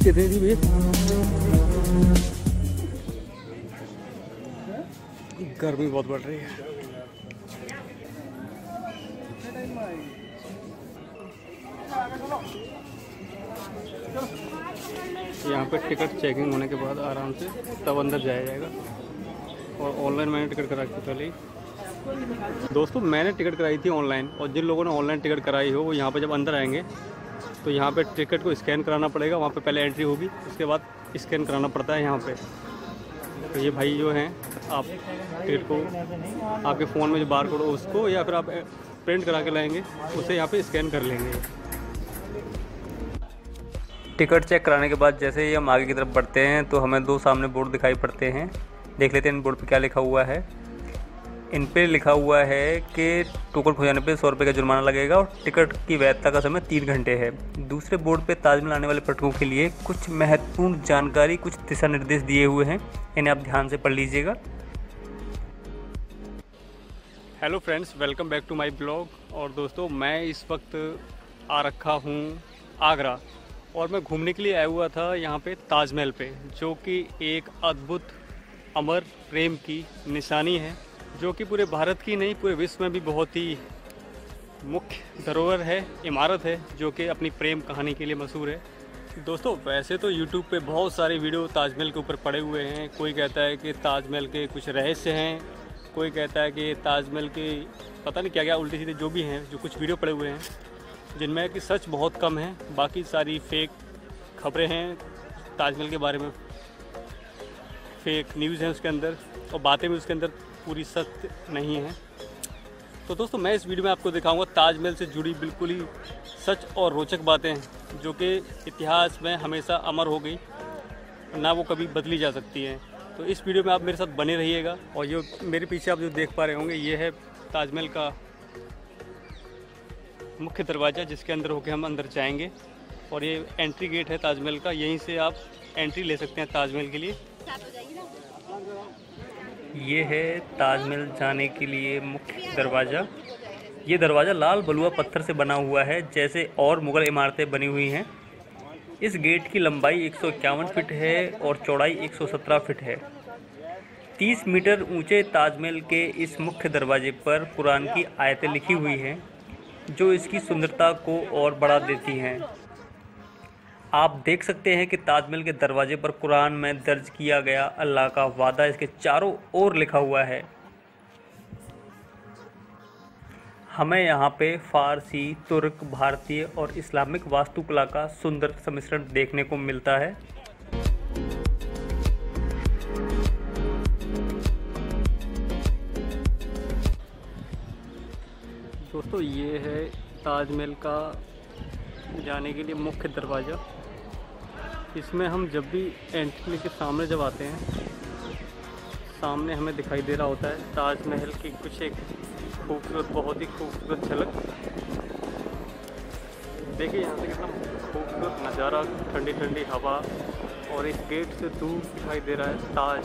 कितनी थी भैया? गर्मी बहुत बढ़ रही है। यहाँ पे टिकट चेकिंग होने के बाद आराम से तब अंदर जाया जाएगा। और ऑनलाइन मैंने टिकट करा थी पहले ही। दोस्तों मैंने टिकट कराई थी ऑनलाइन, और जिन लोगों ने ऑनलाइन टिकट कराई हो वो यहाँ पे जब अंदर आएंगे तो यहाँ पे टिकट को स्कैन कराना पड़ेगा। वहाँ पे पहले एंट्री होगी, उसके बाद स्कैन कराना पड़ता है यहाँ पे। तो ये भाई जो हैं, आप टिकट को आपके फ़ोन में जो बार कोड हो उसको, या फिर आप प्रिंट करा के लाएंगे, उसे यहाँ पे स्कैन कर लेंगे। टिकट चेक कराने के बाद जैसे ही हम आगे की तरफ बढ़ते हैं तो हमें दो सामने बोर्ड दिखाई पड़ते हैं। देख लेते हैं इन बोर्ड पे क्या लिखा हुआ है। इन पे लिखा हुआ है कि टोकन खो जाने पे 100 रुपये का जुर्माना लगेगा और टिकट की वैधता का समय 3 घंटे है। दूसरे बोर्ड पे ताजमहल आने वाले पर्यटकों के लिए कुछ महत्वपूर्ण जानकारी, कुछ दिशा निर्देश दिए हुए हैं, इन्हें आप ध्यान से पढ़ लीजिएगा। Hello friends, welcome back to my blog. और दोस्तों मैं इस वक्त आ रखा हूँ आगरा, और मैं घूमने के लिए आया हुआ था यहाँ पे ताजमहल पे, जो कि एक अद्भुत अमर प्रेम की निशानी है, जो कि पूरे भारत की नहीं पूरे विश्व में भी बहुत ही मुख्य धरोहर है, इमारत है, जो कि अपनी प्रेम कहानी के लिए मशहूर है। दोस्तों वैसे तो YouTube पे बहुत सारे वीडियो ताजमहल के ऊपर पड़े हुए हैं। कोई कहता है कि ताजमहल के कुछ रहस्य हैं, कोई कहता है कि ताजमहल के पता नहीं क्या क्या उल्टी सीधे जो भी हैं, जो कुछ वीडियो पड़े हुए हैं जिनमें कि सच बहुत कम है, बाकी सारी फेक खबरें हैं ताजमहल के बारे में, फेक न्यूज़ हैं उसके अंदर, और बातें भी उसके अंदर पूरी सत्य नहीं है। तो दोस्तों मैं इस वीडियो में आपको दिखाऊंगा ताजमहल से जुड़ी बिल्कुल ही सच और रोचक बातें, जो कि इतिहास में हमेशा अमर हो गई, ना वो कभी बदली जा सकती हैं। तो इस वीडियो में आप मेरे साथ बने रहिएगा। और ये मेरे पीछे आप जो देख पा रहे होंगे, ये है ताजमहल का मुख्य दरवाज़ा, जिसके अंदर होके हम अंदर जाएंगे। और ये एंट्री गेट है ताजमहल का, यहीं से आप एंट्री ले सकते हैं ताजमहल के लिए। ये है ताजमहल जाने के लिए मुख्य दरवाज़ा। ये दरवाज़ा लाल बलुआ पत्थर से बना हुआ है, जैसे और मुग़ल इमारतें बनी हुई हैं। इस गेट की लंबाई 151 फीट है और चौड़ाई 117 फीट है। 30 मीटर ऊंचे ताजमहल के इस मुख्य दरवाजे पर कुरान की आयतें लिखी हुई हैं, जो इसकी सुंदरता को और बढ़ा देती हैं। आप देख सकते हैं कि ताजमहल के दरवाजे पर कुरान में दर्ज किया गया अल्लाह का वादा इसके चारों ओर लिखा हुआ है। हमें यहाँ पे फ़ारसी, तुर्क, भारतीय और इस्लामिक वास्तुकला का सुंदर सम्मिश्रण देखने को मिलता है। दोस्तों ये है ताजमहल का जाने के लिए मुख्य दरवाज़ा। इसमें हम जब भी एंट्री के सामने जब आते हैं, सामने हमें दिखाई दे रहा होता है ताजमहल की कुछ एक खूबसूरत, बहुत ही खूबसूरत झलक। देखिए यहाँ से कितना खूबसूरत नज़ारा, ठंडी ठंडी हवा, और इस गेट से दूर दिखाई दे रहा है ताज,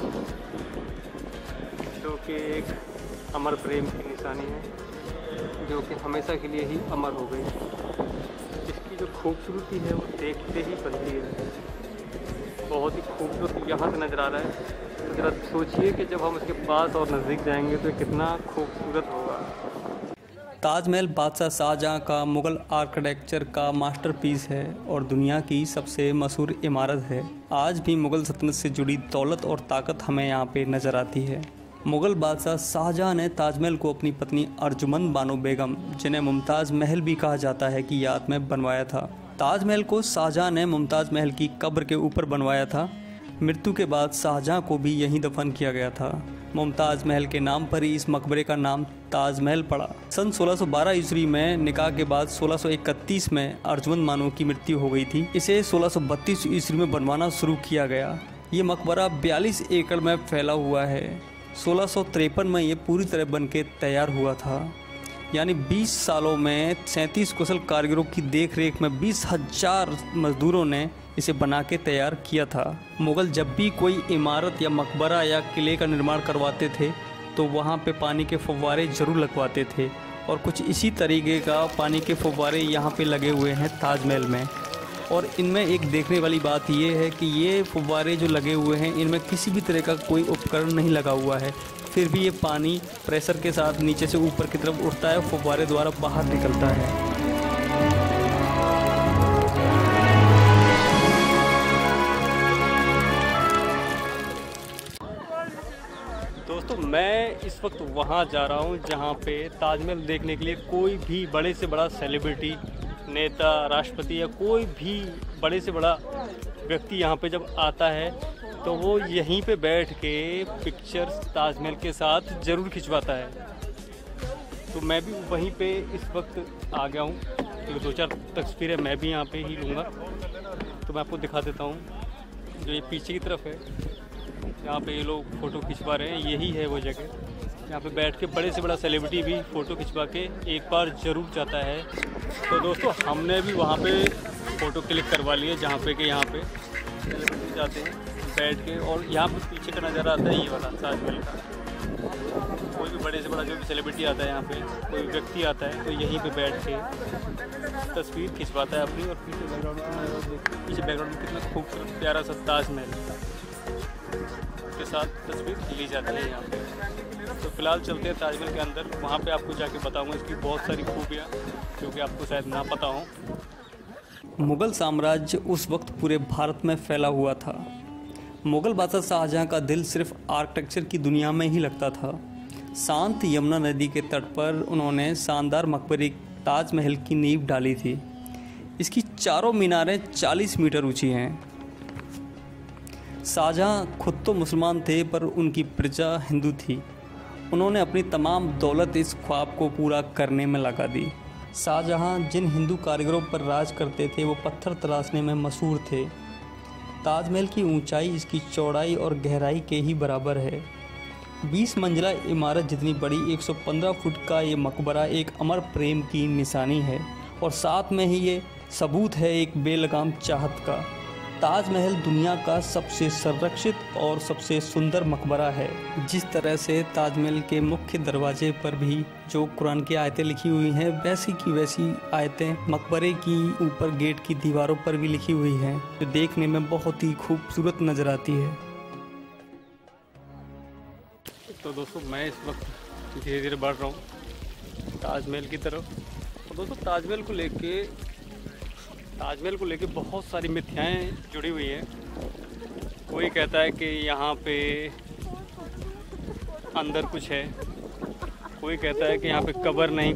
जो कि एक अमर प्रेम की निशानी है, जो कि हमेशा के लिए ही अमर हो गई। इसकी जो खूबसूरती है वो देखते ही बनती है, बहुत ही खूबसूरत यहाँ से नज़र आ रहा है। तो ज़रा सोचिए कि जब हम उसके पास और नज़दीक जाएंगे तो कितना खूबसूरत होगा। ताजमहल बादशाह शाहजहाँ का मुग़ल आर्किटेक्चर का मास्टरपीस है और दुनिया की सबसे मशहूर इमारत है। आज भी मुग़ल सल्तनत से जुड़ी दौलत और ताकत हमें यहाँ पे नज़र आती है। मुग़ल बादशाह शाहजहाँ ने ताजमहल को अपनी पत्नी अर्जुमंद बानो बेगम, जिन्हें मुमताज़ महल भी कहा जाता है, की याद में बनवाया था। ताजमहल को शाहजहाँ ने मुमताज़ महल की कब्र के ऊपर बनवाया था। मृत्यु के बाद शाहजहाँ को भी यहीं दफन किया गया था। मुमताज़ महल के नाम पर ही इस मकबरे का नाम ताजमहल पड़ा। सन 1612 ईस्वी में निकाह के बाद 1631 में अर्जुमंद बानो की मृत्यु हो गई थी। इसे 1632 ईस्वी में बनवाना शुरू किया गया। ये मकबरा 42 एकड़ में फैला हुआ है। 1653 में ये पूरी तरह बनके तैयार हुआ था, यानी 20 सालों में 37 कुशल कारीगरों की देखरेख में 20,000 मजदूरों ने इसे बना के तैयार किया था। मुग़ल जब भी कोई इमारत या मकबरा या किले का निर्माण करवाते थे तो वहाँ पे पानी के फव्वारे ज़रूर लगवाते थे, और कुछ इसी तरीके का पानी के फव्वारे यहाँ पे लगे हुए हैं ताजमहल में। और इनमें एक देखने वाली बात ये है कि ये फुव्वारे जो लगे हुए हैं इनमें किसी भी तरह का कोई उपकरण नहीं लगा हुआ है, फिर भी ये पानी प्रेशर के साथ नीचे से ऊपर की तरफ उठता है, फुव्वारे द्वारा बाहर निकलता है। दोस्तों मैं इस वक्त वहाँ जा रहा हूँ जहाँ पे ताजमहल देखने के लिए कोई भी बड़े से बड़ा सेलिब्रिटी, नेता, राष्ट्रपति या कोई भी बड़े से बड़ा व्यक्ति यहाँ पे जब आता है तो वो यहीं पे बैठ के पिक्चर्स ताजमहल के साथ ज़रूर खिंचवाता है। तो मैं भी वहीं पे इस वक्त आ गया हूँ, क्योंकि 2-4 तस्वीरें मैं भी यहाँ पे ही लूँगा। तो मैं आपको दिखा देता हूँ, जो ये पीछे की तरफ है यहाँ पे ये लोग फ़ोटो खिंचवा रहे हैं, यही है वो जगह। यहाँ पे बैठ के बड़े से बड़ा सेलिब्रिटी भी फ़ोटो खिंचवा के एक बार ज़रूर जाता है। तो दोस्तों हमने भी वहाँ पे फ़ोटो क्लिक करवा लिए, जहाँ पे कि यहाँ पे सेलिब्रिटी जाते हैं बैठ के। और यहाँ पे पीछे का नज़ारा आता है ये वाला ताजमहल का। कोई भी बड़े से बड़ा जो भी सेलिब्रिटी आता है यहाँ पे, कोई व्यक्ति आता है तो यहीं पे बैठ के तस्वीर खिंचवाता है अपनी। और पीछे बैकग्राउंड में कितना खूबसूरत प्यारा सा ताजमहल के साथ तस्वीर ली जाती है यहाँ पे। तो फिलहाल चलते हैं ताजमहल के अंदर, वहाँ पे आपको जाके बताऊँगा इसकी बहुत सारी खूबियाँ जो कि आपको शायद ना पता हो। मुग़ल साम्राज्य उस वक्त पूरे भारत में फैला हुआ था। मुग़ल बादशाह शाहजहाँ का दिल सिर्फ आर्किटेक्चर की दुनिया में ही लगता था। शांत यमुना नदी के तट पर उन्होंने शानदार मकबरे ताजमहल की नींव डाली थी। इसकी चारों मीनारें 40 मीटर ऊंची हैं। शाहजहाँ खुद तो मुसलमान थे पर उनकी प्रजा हिंदू थी। उन्होंने अपनी तमाम दौलत इस ख्वाब को पूरा करने में लगा दी। शाहजहाँ जिन हिंदू कारीगरों पर राज करते थे वो पत्थर तराशने में मशहूर थे। ताजमहल की ऊंचाई इसकी चौड़ाई और गहराई के ही बराबर है। 20 मंजिला इमारत जितनी बड़ी 115 फुट का ये मकबरा एक अमर प्रेम की निशानी है और साथ में ही ये सबूत है एक बेलगाम चाहत का। ताजमहल दुनिया का सबसे संरक्षित और सबसे सुंदर मकबरा है। जिस तरह से ताजमहल के मुख्य दरवाजे पर भी जो कुरान की आयतें लिखी हुई हैं, वैसी की वैसी आयतें मकबरे की ऊपर गेट की दीवारों पर भी लिखी हुई हैं, जो देखने में बहुत ही खूबसूरत नज़र आती है। तो दोस्तों मैं इस वक्त धीरे धीरे बढ़ रहा हूँ ताजमहल की तरफ। तो दोस्तों ताजमहल को लेके बहुत सारी मिथ्याएं जुड़ी हुई हैं। कोई कहता है कि यहाँ पे अंदर कुछ है, कोई कहता है कि यहाँ पे कब्र नहीं,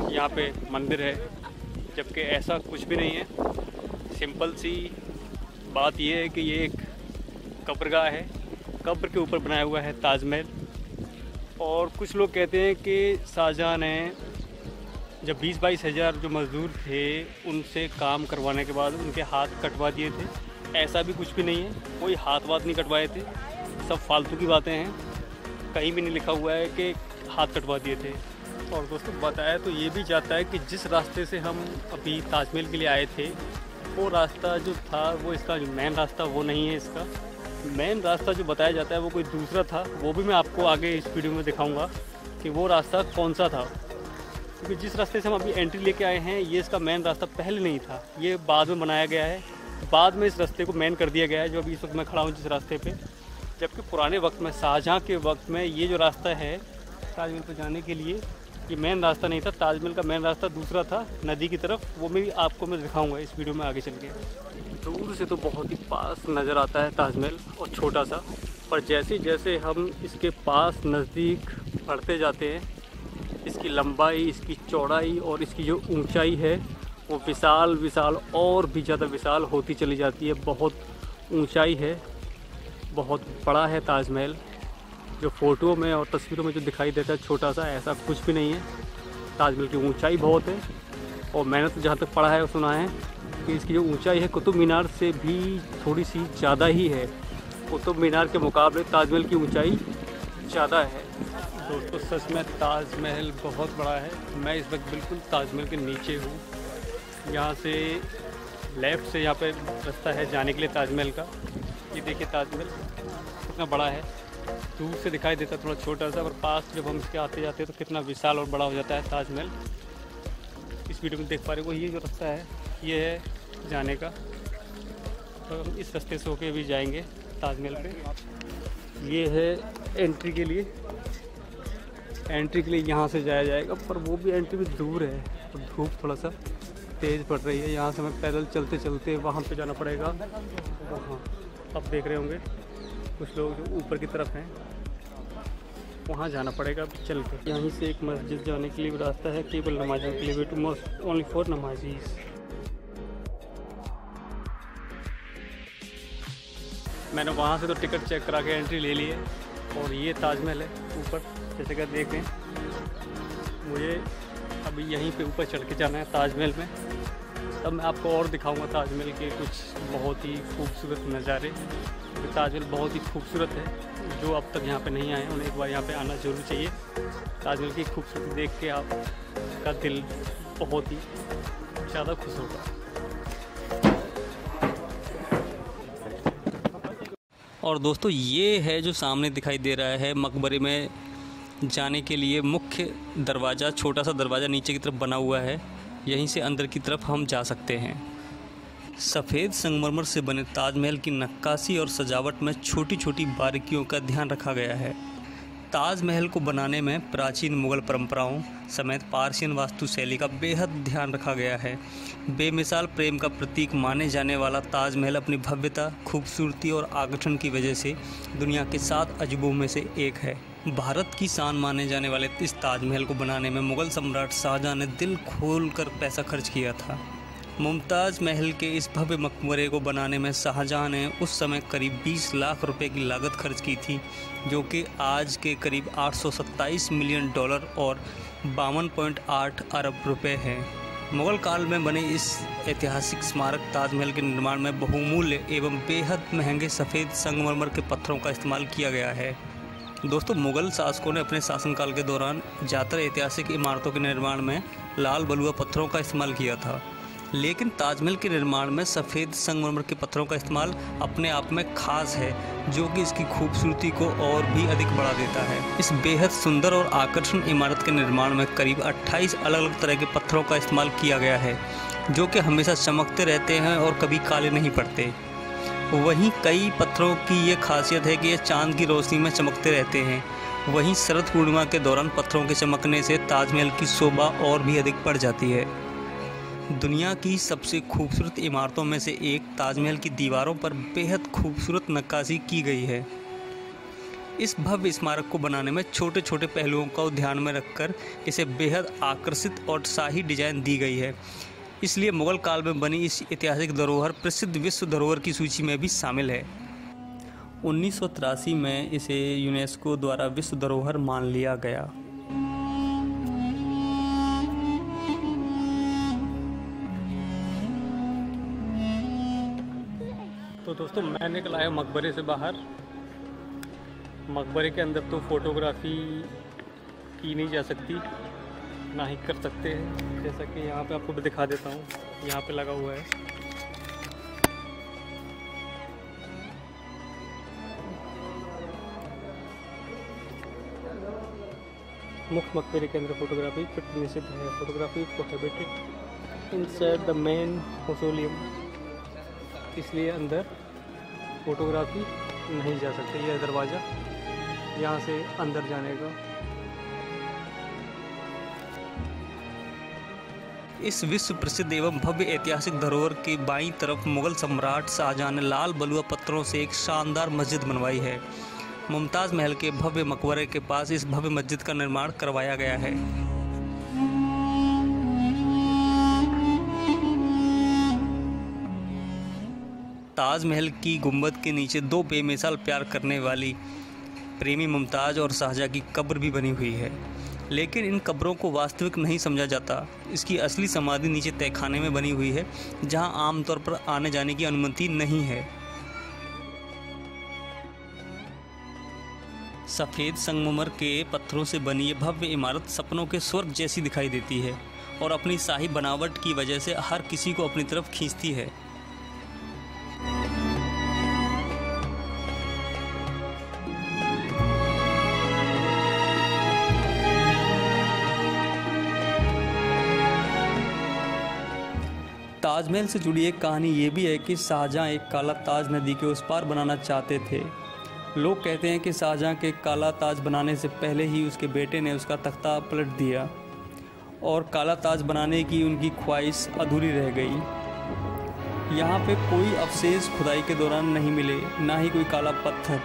यहाँ पे मंदिर है, जबकि ऐसा कुछ भी नहीं है। सिंपल सी बात यह है कि ये एक कब्रगाह है, कब्र के ऊपर बनाया हुआ है ताजमहल। और कुछ लोग कहते हैं कि शाहजहाँ ने जब 20-22 हज़ार जो मज़दूर थे उनसे काम करवाने के बाद उनके हाथ कटवा दिए थे। ऐसा भी कुछ भी नहीं है, कोई हाथ नहीं कटवाए थे, सब फालतू की बातें हैं। कहीं भी नहीं लिखा हुआ है कि हाथ कटवा दिए थे। और दोस्तों बताया तो ये भी जाता है कि जिस रास्ते से हम अभी ताजमहल के लिए आए थे वो रास्ता जो था वो इसका जो मेन रास्ता वो नहीं है। इसका मेन रास्ता जो बताया जाता है वो कोई दूसरा था। वो भी मैं आपको आगे इस वीडियो में दिखाऊँगा कि वो रास्ता कौन सा था, क्योंकि जिस रास्ते से हम अभी एंट्री लेके आए हैं ये इसका मेन रास्ता पहले नहीं था, ये बाद में बनाया गया है। बाद में इस रास्ते को मेन कर दिया गया है जो अभी इस वक्त मैं खड़ा हूँ जिस रास्ते पे। जबकि पुराने वक्त में शाहजहाँ के वक्त में ये जो रास्ता है ताजमहल पर जाने के लिए ये मेन रास्ता नहीं था। ताजमहल का मेन रास्ता दूसरा था नदी की तरफ, वो भी आपको मैं दिखाऊँगा इस वीडियो में आगे चल के। दूर से तो बहुत ही पास नज़र आता है ताजमहल और छोटा सा, पर जैसे जैसे हम इसके पास नज़दीक बढ़ते जाते हैं इसकी लंबाई, इसकी चौड़ाई और इसकी जो ऊंचाई है वो विशाल और भी ज़्यादा विशाल होती चली जाती है। बहुत ऊंचाई है, बहुत बड़ा है ताजमहल। जो फ़ोटो में और तस्वीरों में जो दिखाई देता है छोटा सा, ऐसा कुछ भी नहीं है। ताजमहल की ऊंचाई बहुत है और मैंने तो जहाँ तक पढ़ा है और सुना है कि इसकी जो ऊंचाई है कुतुब मीनार से भी थोड़ी सी ज़्यादा ही है। कुतुब मीनार के मुकाबले ताजमहल की ऊंचाई ज़्यादा है। दोस्तों सच में ताजमहल बहुत बड़ा है। मैं इस वक्त बिल्कुल ताजमहल के नीचे हूँ। यहाँ से लेफ़्ट से यहाँ पे रास्ता है जाने के लिए ताजमहल का। ये देखिए ताजमहल कितना बड़ा है, दूर से दिखाई देता है थोड़ा छोटा सा, और पास जब हम इसके आते जाते हैं तो कितना विशाल और बड़ा हो जाता है ताजमहल। इस वीडियो में देख पा रहे हो ये जो रास्ता है ये है जाने का, तो हम इस रास्ते से होके भी जाएंगे ताजमहल पे। ये है एंट्री के लिए, यहाँ से जाया जाएगा, पर वो भी एंट्री भी दूर है और धूप थोड़ा सा तेज़ पड़ रही है। यहाँ से हमें पैदल चलते चलते वहाँ पे जाना पड़ेगा। वहाँ आप देख रहे होंगे कुछ लोग जो ऊपर की तरफ हैं, वहाँ जाना पड़ेगा चल के। यहीं से एक मस्जिद जाने के लिए रास्ता है केवल नमाजियों के लिए, टू मस्ट ओनली फॉर नमाजीज। मैंने वहाँ से तो टिकट चेक करा के एंट्री ले ली है, और ये ताजमहल है ऊपर, जैसे कि देख रहे हैं। मुझे अभी यहीं पे ऊपर चढ़ के जाना है ताजमहल में, तब मैं आपको और दिखाऊंगा ताजमहल के कुछ बहुत ही खूबसूरत नज़ारे। ताजमहल बहुत ही खूबसूरत है, जो अब तक यहाँ पे नहीं आए उन्हें एक बार यहाँ पे आना ज़रूर चाहिए। ताजमहल की खूबसूरती देख के आपका दिल बहुत ही ज़्यादा खुश होगा। और दोस्तों ये है जो सामने दिखाई दे रहा है मकबरे में जाने के लिए मुख्य दरवाज़ा, छोटा सा दरवाज़ा नीचे की तरफ बना हुआ है, यहीं से अंदर की तरफ हम जा सकते हैं। सफ़ेद संगमरमर से बने ताजमहल की नक्काशी और सजावट में छोटी छोटी बारीकियों का ध्यान रखा गया है। ताजमहल को बनाने में प्राचीन मुग़ल परंपराओं समेत पारसियन वास्तुशैली का बेहद ध्यान रखा गया है। बेमिसाल प्रेम का प्रतीक माने जाने वाला ताजमहल अपनी भव्यता, खूबसूरती और आकर्षण की वजह से दुनिया के 7 अजूबों में से एक है। भारत की शान माने जाने वाले इस ताजमहल को बनाने में मुग़ल सम्राट शाहजहां ने दिल खोलकर पैसा खर्च किया था। मुमताज़ महल के इस भव्य मकबरे को बनाने में शाहजहां ने उस समय करीब 20 लाख रुपए की लागत खर्च की थी, जो कि आज के करीब $827 मिलियन और 52.8 अरब रुपए है। मुग़ल काल में बने इस ऐतिहासिक स्मारक ताजमहल के निर्माण में बहुमूल्य एवं बेहद महंगे सफ़ेद संगमरमर के पत्थरों का इस्तेमाल किया गया है। दोस्तों, मुग़ल शासकों ने अपने शासनकाल के दौरान ज़्यादातर ऐतिहासिक इमारतों के निर्माण में लाल बलुआ पत्थरों का इस्तेमाल किया था, लेकिन ताजमहल के निर्माण में सफ़ेद संगमरमर के पत्थरों का इस्तेमाल अपने आप में खास है, जो कि इसकी खूबसूरती को और भी अधिक बढ़ा देता है। इस बेहद सुंदर और आकर्षक इमारत के निर्माण में करीब 28 अलग अलग तरह के पत्थरों का इस्तेमाल किया गया है, जो कि हमेशा चमकते रहते हैं और कभी काले नहीं पड़ते। वहीं कई पत्थरों की ये खासियत है कि ये चांद की रोशनी में चमकते रहते हैं। वहीं शरद पूर्णिमा के दौरान पत्थरों के चमकने से ताजमहल की शोभा और भी अधिक बढ़ जाती है। दुनिया की सबसे खूबसूरत इमारतों में से एक ताजमहल की दीवारों पर बेहद खूबसूरत नक्काशी की गई है। इस भव्य स्मारक को बनाने में छोटे छोटे पहलुओं को ध्यान में रखकर इसे बेहद आकर्षित और शाही डिजाइन दी गई है, इसलिए मुग़ल काल में बनी इस ऐतिहासिक धरोहर प्रसिद्ध विश्व धरोहर की सूची में भी शामिल है। 1983 में इसे यूनेस्को द्वारा विश्व धरोहर मान लिया गया। तो दोस्तों, मैं निकल आया मकबरे से बाहर। मकबरे के अंदर तो फ़ोटोग्राफ़ी की नहीं जा सकती, ना ही कर सकते हैं, जैसा कि यहाँ पे आपको दिखा देता हूँ। यहाँ पे लगा हुआ है। मुख्य मकबरे के अंदर फ़ोटोग्राफी निषिद्ध है। Photography prohibited inside the main mausoleum, इसलिए अंदर फ़ोटोग्राफी नहीं जा सकती। यह दरवाज़ा यहाँ से अंदर जाने का। इस विश्व प्रसिद्ध एवं भव्य ऐतिहासिक धरोहर के बाईं तरफ मुग़ल सम्राट शाहजहां ने लाल बलुआ पत्थरों से एक शानदार मस्जिद बनवाई है। मुमताज़ महल के भव्य मकबरे के पास इस भव्य मस्जिद का निर्माण करवाया गया है। ताजमहल की गुंबद के नीचे 2 बेमिसाल प्यार करने वाली प्रेमी मुमताज़ और शाहजहां की कब्र भी बनी हुई है, लेकिन इन कब्रों को वास्तविक नहीं समझा जाता। इसकी असली समाधि नीचे तहखाने में बनी हुई है, जहां आमतौर पर आने जाने की अनुमति नहीं है। सफ़ेद संगमरमर के पत्थरों से बनी ये भव्य इमारत सपनों के स्वर्ग जैसी दिखाई देती है और अपनी शाही बनावट की वजह से हर किसी को अपनी तरफ खींचती है। ताजमहल से जुड़ी एक कहानी ये भी है कि शाहजहां एक काला ताज नदी के उस पार बनाना चाहते थे। लोग कहते हैं कि शाहजहां के काला ताज बनाने से पहले ही उसके बेटे ने उसका तख्ता पलट दिया और काला ताज बनाने की उनकी ख्वाहिश अधूरी रह गई। यहाँ पे कोई अवशेष खुदाई के दौरान नहीं मिले, ना ही कोई काला पत्थर,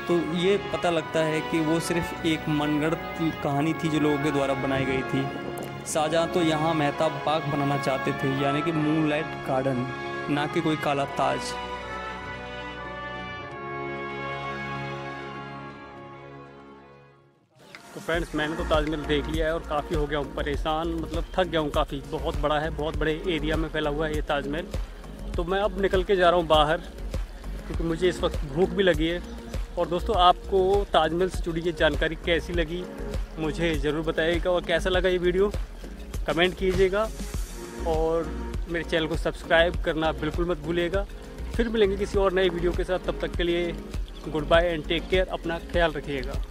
तो ये पता लगता है कि वो सिर्फ एक मनगढ़ंत कहानी थी जो लोगों के द्वारा बनाई गई थी। शाहजहां तो यहाँ मेहताब बाग बनाना चाहते थे, यानी कि मूनलाइट गार्डन, ना कि कोई काला ताज। तो फ्रेंड्स, मैंने तो ताजमहल देख लिया है और काफ़ी हो गया हूँ परेशान, मतलब थक गया हूँ काफ़ी। बहुत बड़ा है, बहुत बड़े एरिया में फैला हुआ है ये ताजमहल। तो मैं अब निकल के जा रहा हूँ बाहर, क्योंकि मुझे इस वक्त भूख भी लगी है। और दोस्तों, आपको ताजमहल से जुड़ी ये जानकारी कैसी लगी मुझे ज़रूर बताइएगा, और कैसा लगा ये वीडियो कमेंट कीजिएगा, और मेरे चैनल को सब्सक्राइब करना बिल्कुल मत भूलिएगा। फिर मिलेंगे किसी और नए वीडियो के साथ, तब तक के लिए goodbye and take care, अपना ख्याल रखिएगा।